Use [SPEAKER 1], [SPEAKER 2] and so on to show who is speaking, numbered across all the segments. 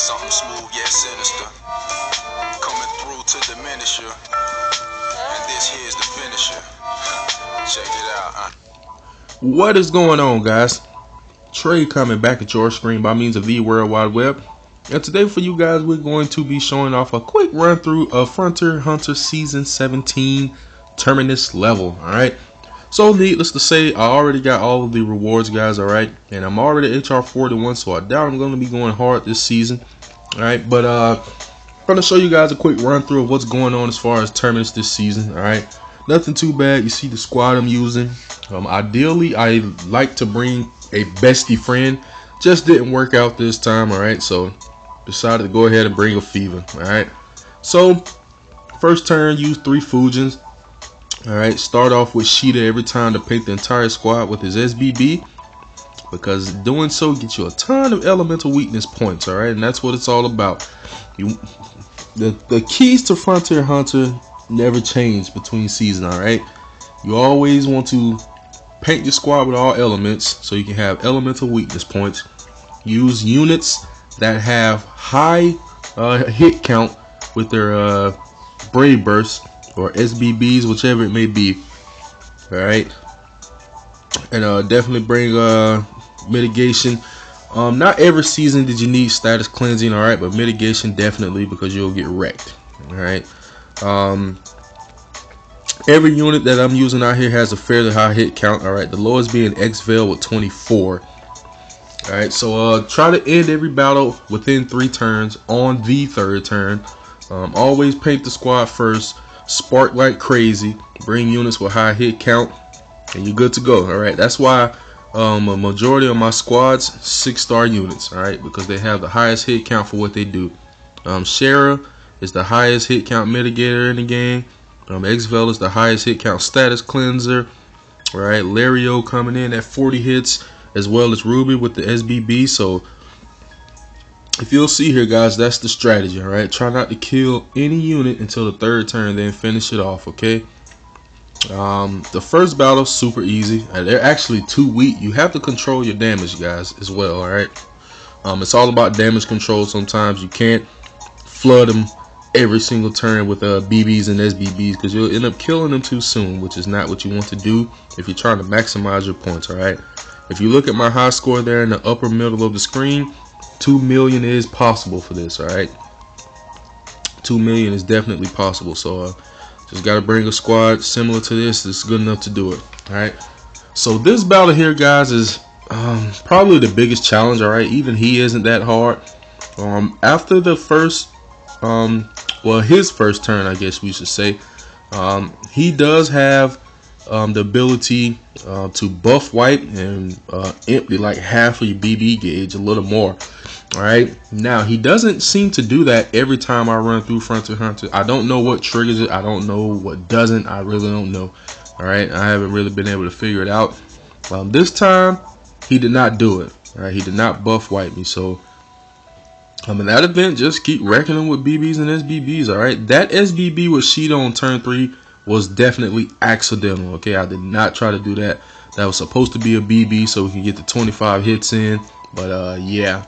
[SPEAKER 1] Something smooth yet sinister, coming through to diminish you. And this here's the finisher. Check it out.
[SPEAKER 2] What is going on, guys? Trey coming back at your screen by means of the World Wide Web. And today for you guys, we're going to be showing off a quick run through of Frontier Hunter Season 17 Terminus level. Alright, so needless to say, I already got all of the rewards, guys. Alright, and I'm already HR 41, so I doubt I'm going to be going hard this season. Alright, but I'm going to show you guys a quick run through of what's going on as far as Terminus this season. Alright, nothing too bad. You see the squad I'm using. Ideally, I like to bring a bestie friend. Just didn't work out this time. Alright, so decided to go ahead and bring a fever. Alright, so first turn, use 3 Fujins. Alright, start off with Sheeta every time to paint the entire squad with his SBB, because doing so gets you a ton of elemental weakness points. Alright, and that's what it's all about. The keys to Frontier Hunter never change between seasons. Alright, you always want to paint your squad with all elements so you can have elemental weakness points. Use units that have high hit count with their Brave Burst or SBBs, whichever it may be. Alright, and definitely bring mitigation. Not every season did you need status cleansing, alright, but mitigation definitely, because you'll get wrecked. Alright, every unit that I'm using out here has a fairly high hit count. Alright, the lowest being X-Veil with 24. Alright, so try to end every battle within 3 turns on the 3rd turn. Always paint the squad first, spark like crazy, bring units with high hit count, and you're good to go. Alright, that's why a majority of my squads 6-star units. Alright, because they have the highest hit count for what they do. Shara is the highest hit count mitigator in the game. X-Veil is the highest hit count status cleanser. Alright, Lario coming in at 40 hits, as well as Ruby with the SBB. So if you'll see here, guys, that's the strategy. Alright, try not to kill any unit until the 3rd turn, then finish it off. Okay, the first battle super easy. They're actually too weak. You have to control your damage, guys, as well. Alright, it's all about damage control. Sometimes you can't flood them every single turn with BBs and SBBs, because you'll end up killing them too soon, which is not what you want to do if you're trying to maximize your points. Alright, if you look at my high score there in the upper middle of the screen, 2 million is possible for this. Alright, 2 million is definitely possible. So just gotta bring a squad similar to this. It's good enough to do it. Alright, so this battle here, guys, is probably the biggest challenge. Alright, even he isn't that hard. After the first well, his first turn, I guess we should say, he does have the ability to buff wipe and empty like half of your BB gauge, a little more. Alright, now he doesn't seem to do that every time I run through Frontier Hunter. I don't know what triggers it. I don't know what doesn't. I really don't know. Alright, I haven't really been able to figure it out. This time he did not do it. Alright, he did not buff wipe me. So in that event, just keep wrecking them with BBs and SBBs. Alright, that SBB with Sheeta on turn 3 was definitely accidental. Okay, I did not try to do that. That was supposed to be a BB so we can get the 25 hits in, but yeah,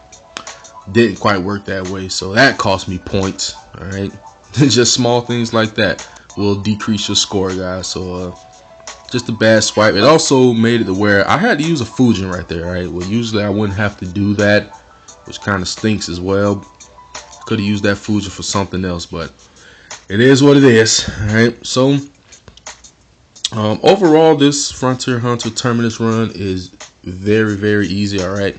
[SPEAKER 2] didn't quite work that way, so that cost me points. Alright, just small things like that will decrease your score, guys. So just a bad swipe. It also made it to where I had to use a Fujin right there. Alright, well, usually I wouldn't have to do that, which kind of stinks as well. Could have used that Fujin for something else, but it is what it is. Alright, so overall, this Frontier Hunter Terminus run is very, very easy. Alright,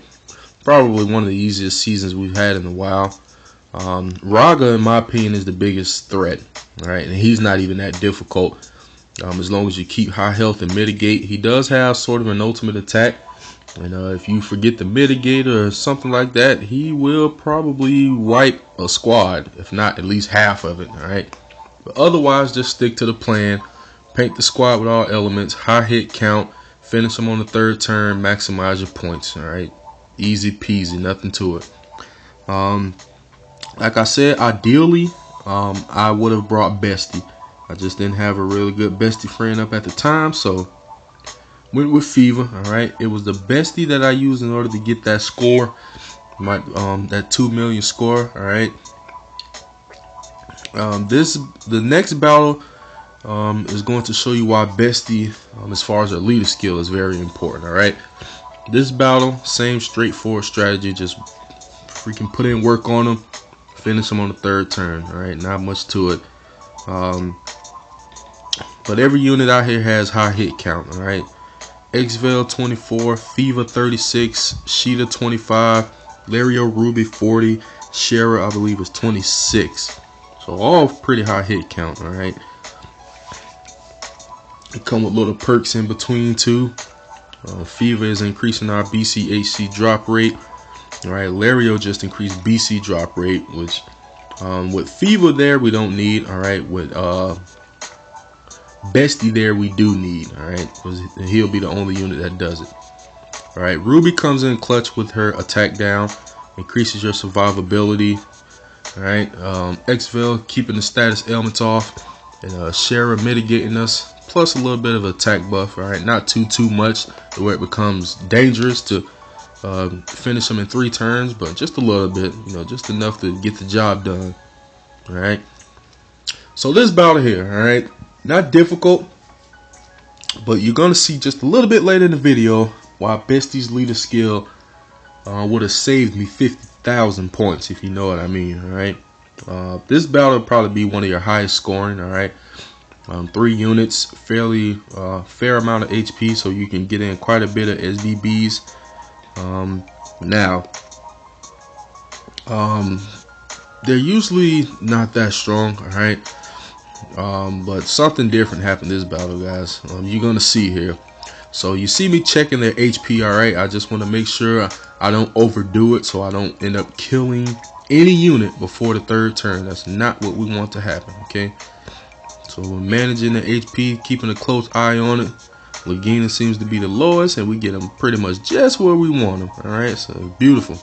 [SPEAKER 2] probably one of the easiest seasons we've had in a while. Raga, in my opinion, is the biggest threat. Alright, and he's not even that difficult as long as you keep high health and mitigate. He does have sort of an ultimate attack, and if you forget to mitigate or something like that, he will probably wipe a squad, if not at least half of it. Alright, but otherwise, just stick to the plan. Paint the squad with all elements, high hit count, finish them on the 3rd turn, maximize your points. Alright, easy peasy, nothing to it. Like I said, ideally I would have brought bestie. I just didn't have a really good bestie friend up at the time, so went with Fever. Alright, it was the bestie that I used in order to get that score. Might that 2 million score. All right. The next battle is going to show you why Bestie, as far as her leader skill, is very important. All right. This battle, same straightforward strategy. Just freaking put in work on them, finish them on the third turn. All right. Not much to it. But every unit out here has high hit count. All right. Xvel 24, Fever 36, Sheeta 25, Lario Ruby 40, Shara I believe is 26. So all pretty high hit count. All right. They come with little perks in between too. Fever is increasing our BCHC drop rate. All right. Lario just increased BC drop rate, which with Fever there we don't need. All right. With Bestie there we do need. All right, because he'll be the only unit that does it. All right, Ruby comes in clutch with her attack down, increases your survivability. All right, Xvel keeping the status ailments off, and Shara mitigating us, plus a little bit of attack buff. All right, not too much to where it becomes dangerous to finish them in 3 turns, but just a little bit, you know, just enough to get the job done. All right, so this battle here, all right. Not difficult, but you're going to see just a little bit later in the video why Bestie's leader skill would have saved me 50,000 points, if you know what I mean. All right, this battle will probably be one of your highest scoring. All right, 3 units, fairly fair amount of HP, so you can get in quite a bit of SBBs. Now, they're usually not that strong. All right. But something different happened this battle, guys. You're gonna see here. So you see me checking their HP. All right, I just want to make sure I don't overdo it, so I don't end up killing any unit before the 3rd turn. That's not what we want to happen. Okay, so we're managing the HP, keeping a close eye on it. Lagina seems to be the lowest, and we get them pretty much just where we want them. All right, so beautiful.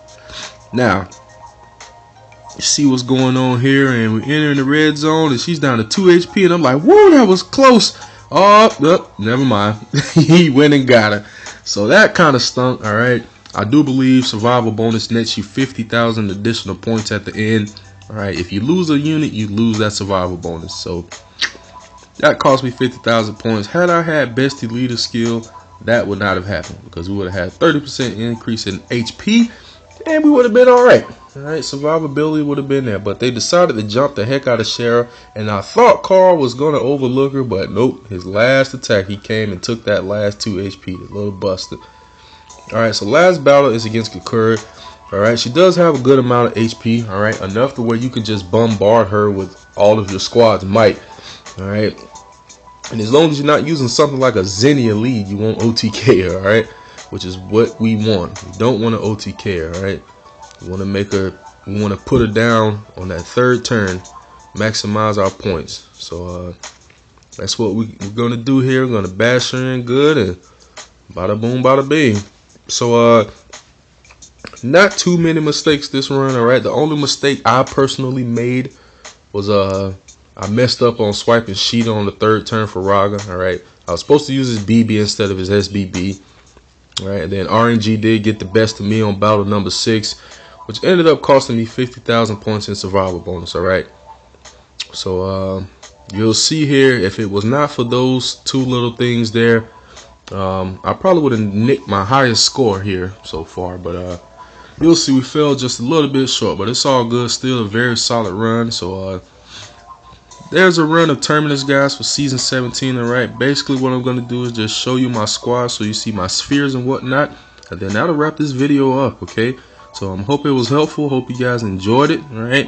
[SPEAKER 2] Now, you see what's going on here, and we enter in the red zone, and she's down to 2 HP, and I'm like, whoa, that was close. Oh, never mind. He went and got her. So that kind of stunk. All right, I do believe survival bonus nets you 50,000 additional points at the end. All right, if you lose a unit, you lose that survival bonus. So that cost me 50,000 points. Had I had Bestie leader skill, that would not have happened, because we would have had 30% increase in HP, and we would have been all right. All right, survivability would have been there, but they decided to jump the heck out of Shara, and I thought Carl was going to overlook her, but nope. His last attack, he came and took that last 2 HP, the little buster. All right, so last battle is against Kakuri. All right, she does have a good amount of HP. All right, enough to where you can just bombard her with all of your squad's might. All right, and as long as you're not using something like a Xenia lead, you won't OTK her. All right, which is what we want. We don't want to OTK her. All right. We want to make her, we want to put her down on that 3rd turn, maximize our points. So that's what we're going to do here. We're going to bash her in good, and bada boom, bada bing. So not too many mistakes this run. All right, the only mistake I personally made was I messed up on swiping Sheeta on the 3rd turn for Raga. All right, I was supposed to use his BB instead of his SBB. All right, and then RNG did get the best of me on battle number 6, which ended up costing me 50,000 points in survival bonus. All right, so you'll see here, if it was not for those 2 little things there, I probably would have nicked my highest score here so far. But you'll see we fell just a little bit short, but it's all good. Still a very solid run. So there's a run of Terminus, guys, for season 17. All right, basically what I'm going to do is just show you my squad so you see my spheres and whatnot, and then that'll wrap this video up. Okay, so I hope it was helpful. Hope you guys enjoyed it. All right,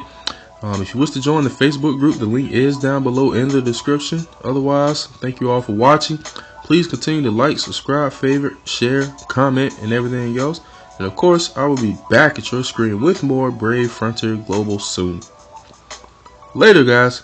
[SPEAKER 2] if you wish to join the Facebook group, the link is down below in the description. Otherwise, thank you all for watching. Please continue to like, subscribe, favorite, share, comment, and everything else. And of course, I will be back at your screen with more Brave Frontier Global soon. Later, guys.